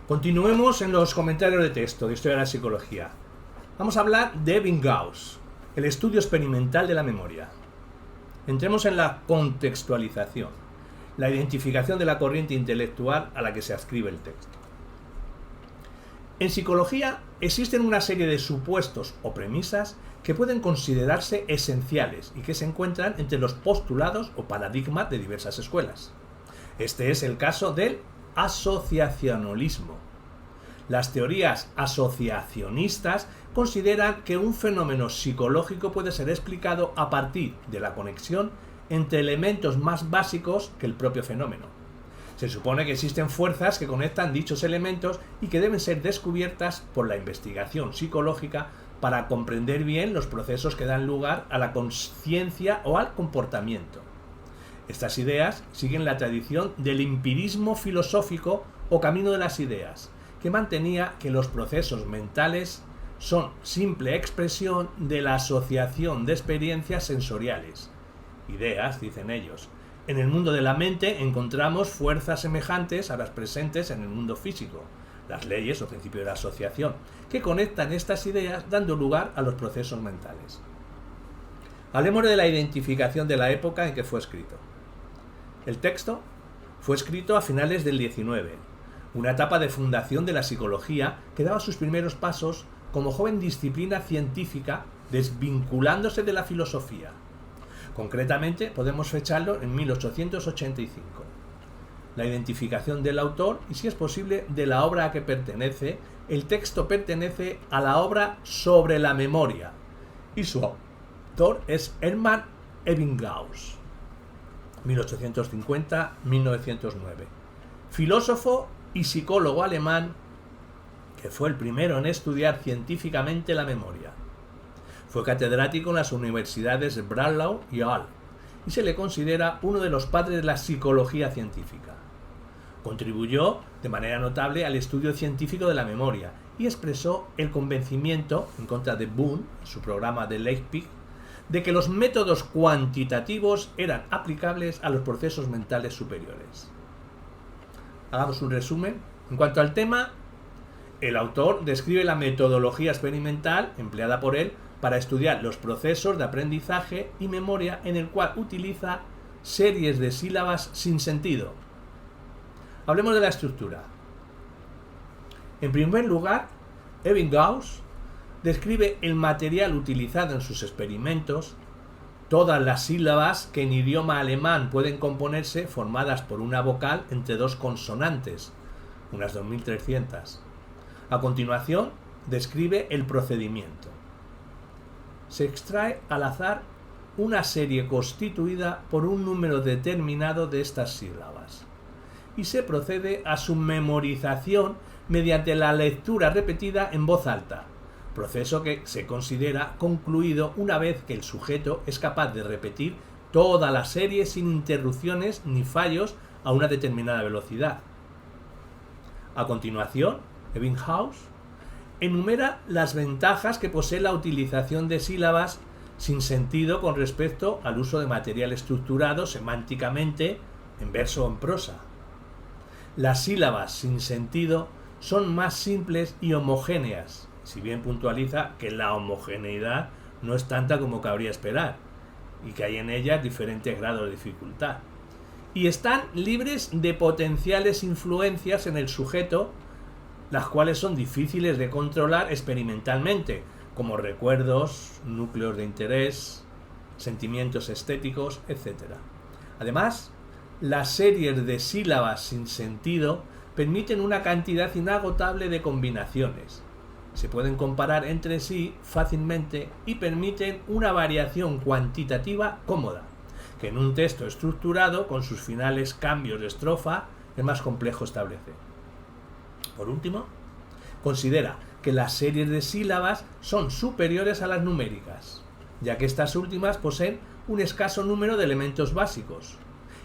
Continuemos en los comentarios de texto de Historia de la Psicología. Vamos a hablar de Ebbinghaus, el estudio experimental de la memoria. Entremos en la contextualización, la identificación de la corriente intelectual a la que se adscribe el texto. En psicología existen una serie de supuestos o premisas que pueden considerarse esenciales y que se encuentran entre los postulados o paradigmas de diversas escuelas. Este es el caso del asociacionalismo. Las teorías asociacionistas consideran que un fenómeno psicológico puede ser explicado a partir de la conexión entre elementos más básicos que el propio fenómeno. Se supone que existen fuerzas que conectan dichos elementos y que deben ser descubiertas por la investigación psicológica para comprender bien los procesos que dan lugar a la conciencia o al comportamiento. Estas ideas siguen la tradición del empirismo filosófico o camino de las ideas, que mantenía que los procesos mentales son simple expresión de la asociación de experiencias sensoriales. Ideas, dicen ellos. En el mundo de la mente encontramos fuerzas semejantes a las presentes en el mundo físico, las leyes o principios de la asociación, que conectan estas ideas dando lugar a los procesos mentales. Hablemos de la identificación de la época en que fue escrito. El texto fue escrito a finales del XIX, una etapa de fundación de la psicología que daba sus primeros pasos como joven disciplina científica desvinculándose de la filosofía. Concretamente, podemos fecharlo en 1885. La identificación del autor y, si es posible, de la obra a que pertenece. El texto pertenece a la obra Sobre la memoria y su autor es Hermann Ebbinghaus, 1850-1909. Filósofo y psicólogo alemán que fue el primero en estudiar científicamente la memoria. Fue catedrático en las universidades de Breslau y Halle y se le considera uno de los padres de la psicología científica. Contribuyó de manera notable al estudio científico de la memoria y expresó el convencimiento, en contra de Boone, en su programa de Leipzig, de que los métodos cuantitativos eran aplicables a los procesos mentales superiores. Hagamos un resumen. En cuanto al tema, el autor describe la metodología experimental empleada por él para estudiar los procesos de aprendizaje y memoria, en el cual utiliza series de sílabas sin sentido. Hablemos de la estructura. En primer lugar, Ebbinghaus describe el material utilizado en sus experimentos, todas las sílabas que en idioma alemán pueden componerse formadas por una vocal entre dos consonantes, unas 2300. A continuación, describe el procedimiento. Se extrae al azar una serie constituida por un número determinado de estas sílabas y se procede a su memorización mediante la lectura repetida en voz alta, proceso que se considera concluido una vez que el sujeto es capaz de repetir toda la serie sin interrupciones ni fallos a una determinada velocidad. A continuación, Ebbinghaus enumera las ventajas que posee la utilización de sílabas sin sentido con respecto al uso de material estructurado semánticamente en verso o en prosa. Las sílabas sin sentido son más simples y homogéneas, si bien puntualiza que la homogeneidad no es tanta como cabría esperar y que hay en ellas diferentes grados de dificultad. Y están libres de potenciales influencias en el sujeto, las cuales son difíciles de controlar experimentalmente, como recuerdos, núcleos de interés, sentimientos estéticos, etc. Además, las series de sílabas sin sentido permiten una cantidad inagotable de combinaciones. Se pueden comparar entre sí fácilmente y permiten una variación cuantitativa cómoda, que en un texto estructurado con sus finales cambios de estrofa es más complejo establecer. Por último, considera que las series de sílabas son superiores a las numéricas, ya que estas últimas poseen un escaso número de elementos básicos.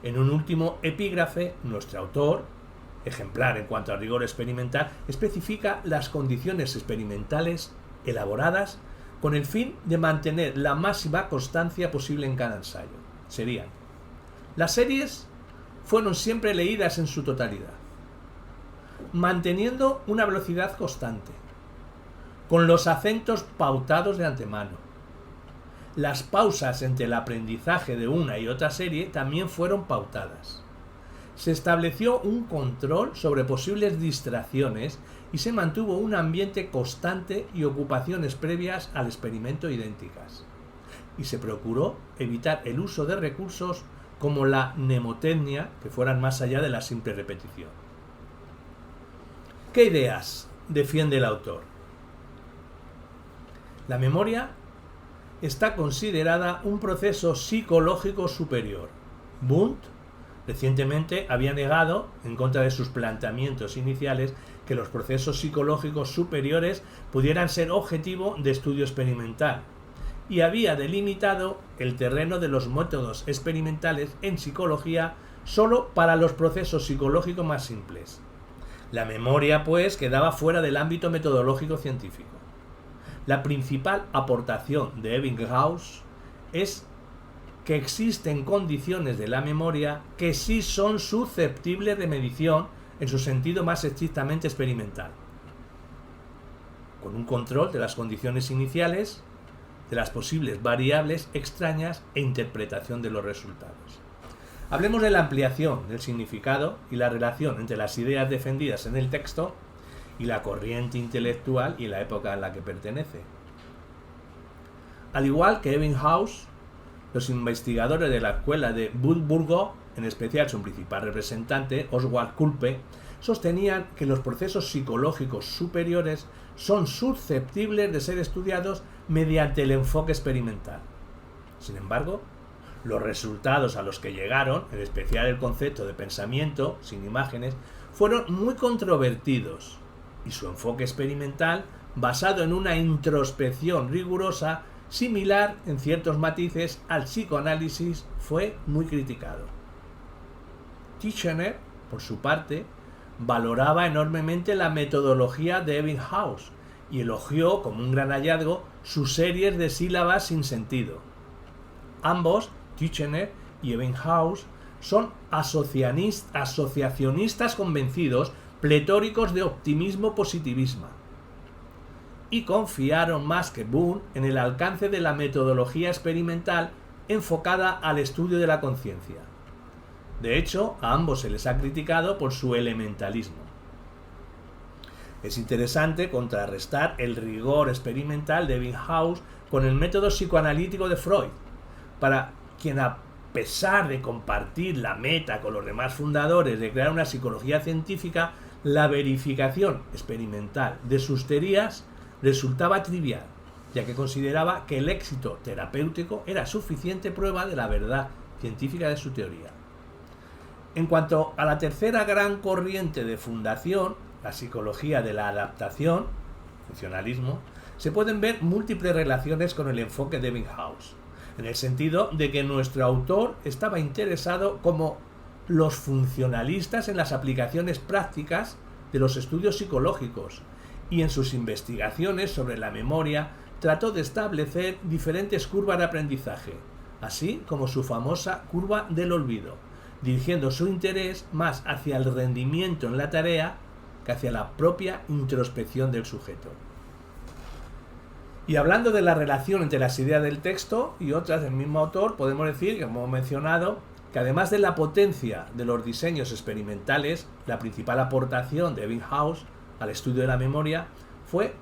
En un último epígrafe, nuestro autor, ejemplar en cuanto a rigor experimental, especifica las condiciones experimentales elaboradas con el fin de mantener la máxima constancia posible en cada ensayo. Serían: las series fueron siempre leídas en su totalidad. manteniendo una velocidad constante, con los acentos pautados de antemano. Las pausas entre el aprendizaje de una y otra serie también fueron pautadas. Se estableció un control sobre posibles distracciones y se mantuvo un ambiente constante y ocupaciones previas al experimento idénticas. Y se procuró evitar el uso de recursos como la mnemotecnia que fueran más allá de la simple repetición. ¿Qué ideas defiende el autor? La memoria está considerada un proceso psicológico superior. Wundt recientemente había negado, en contra de sus planteamientos iniciales, que los procesos psicológicos superiores pudieran ser objetivo de estudio experimental, y había delimitado el terreno de los métodos experimentales en psicología solo para los procesos psicológicos más simples. La memoria, pues, quedaba fuera del ámbito metodológico científico. La principal aportación de Ebbinghaus es que existen condiciones de la memoria que sí son susceptibles de medición en su sentido más estrictamente experimental, con un control de las condiciones iniciales, de las posibles variables extrañas e interpretación de los resultados. Hablemos de la ampliación del significado y la relación entre las ideas defendidas en el texto y la corriente intelectual y la época a la que pertenece. Al igual que Ebbinghaus, los investigadores de la escuela de Würzburg, en especial su principal representante, Oswald Kulpe, sostenían que los procesos psicológicos superiores son susceptibles de ser estudiados mediante el enfoque experimental. Sin embargo, los resultados a los que llegaron, en especial el concepto de pensamiento sin imágenes, fueron muy controvertidos, y su enfoque experimental, basado en una introspección rigurosa, similar en ciertos matices al psicoanálisis, fue muy criticado. Titchener, por su parte, valoraba enormemente la metodología de Ebbinghaus y elogió como un gran hallazgo sus series de sílabas sin sentido. Ambos, Titchener y Ebbinghaus, son asociacionistas convencidos, pletóricos de optimismo positivismo, y confiaron más que Boone en el alcance de la metodología experimental enfocada al estudio de la conciencia. De hecho, a ambos se les ha criticado por su elementalismo. Es interesante contrarrestar el rigor experimental de Ebbinghaus con el método psicoanalítico de Freud, para quien, a pesar de compartir la meta con los demás fundadores de crear una psicología científica, la verificación experimental de sus teorías resultaba trivial, ya que consideraba que el éxito terapéutico era suficiente prueba de la verdad científica de su teoría. En cuanto a la tercera gran corriente de fundación, la psicología de la adaptación, funcionalismo, se pueden ver múltiples relaciones con el enfoque de Ebbinghaus, en el sentido de que nuestro autor estaba interesado como los funcionalistas en las aplicaciones prácticas de los estudios psicológicos, y en sus investigaciones sobre la memoria trató de establecer diferentes curvas de aprendizaje, así como su famosa curva del olvido, dirigiendo su interés más hacia el rendimiento en la tarea que hacia la propia introspección del sujeto. Y hablando de la relación entre las ideas del texto y otras del mismo autor, podemos decir, como hemos mencionado, que además de la potencia de los diseños experimentales, la principal aportación de Ebbinghaus al estudio de la memoria fue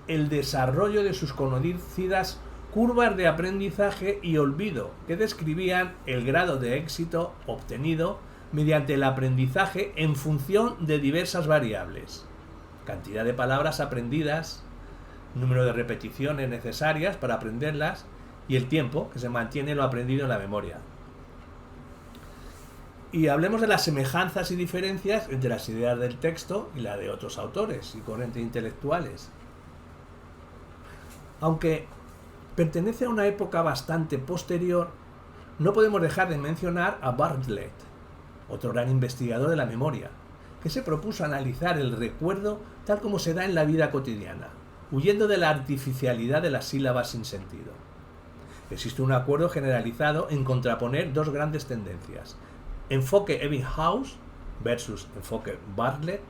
el desarrollo de sus conocidas curvas de aprendizaje y olvido, que describían el grado de éxito obtenido mediante el aprendizaje en función de diversas variables: cantidad de palabras aprendidas, número de repeticiones necesarias para aprenderlas y el tiempo que se mantiene lo aprendido en la memoria. Y hablemos de las semejanzas y diferencias entre las ideas del texto y la de otros autores y corrientes intelectuales. Aunque pertenece a una época bastante posterior, no podemos dejar de mencionar a Bartlett, otro gran investigador de la memoria, que se propuso analizar el recuerdo tal como se da en la vida cotidiana, huyendo de la artificialidad de las sílabas sin sentido. Existe un acuerdo generalizado en contraponer dos grandes tendencias: enfoque Ebbinghaus versus enfoque Bartlett,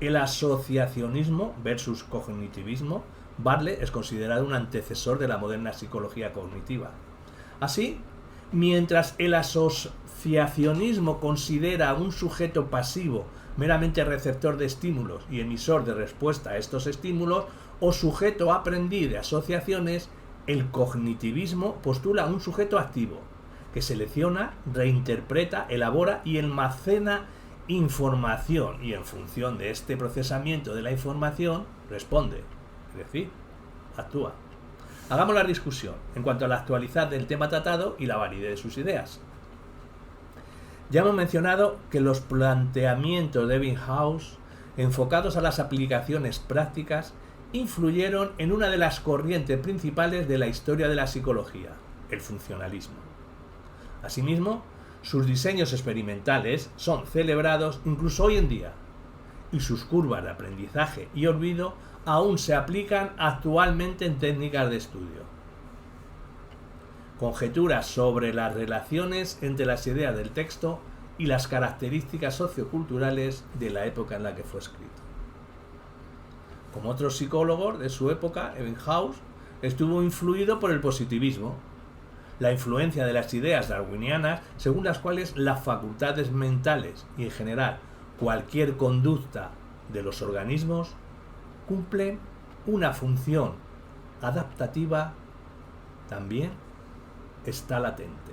el asociacionismo versus cognitivismo, Bartlett es considerado un antecesor de la moderna psicología cognitiva. Así, mientras el asociacionismo considera a un sujeto pasivo meramente receptor de estímulos y emisor de respuesta a estos estímulos, o sujeto aprendiz de asociaciones, el cognitivismo postula a un sujeto activo, que selecciona, reinterpreta, elabora y almacena información, y en función de este procesamiento de la información, responde, es decir, actúa. Hagamos la discusión en cuanto a la actualidad del tema tratado y la validez de sus ideas. Ya hemos mencionado que los planteamientos de Ebbinghaus, enfocados a las aplicaciones prácticas, influyeron en una de las corrientes principales de la historia de la psicología, el funcionalismo. Asimismo, sus diseños experimentales son celebrados incluso hoy en día, y sus curvas de aprendizaje y olvido aún se aplican actualmente en técnicas de estudio. Conjeturas sobre las relaciones entre las ideas del texto y las características socioculturales de la época en la que fue escrito. Como otros psicólogos de su época, Ebbinghaus estuvo influido por el positivismo, la influencia de las ideas darwinianas, según las cuales las facultades mentales y en general cualquier conducta de los organismos cumplen una función adaptativa, también está latente.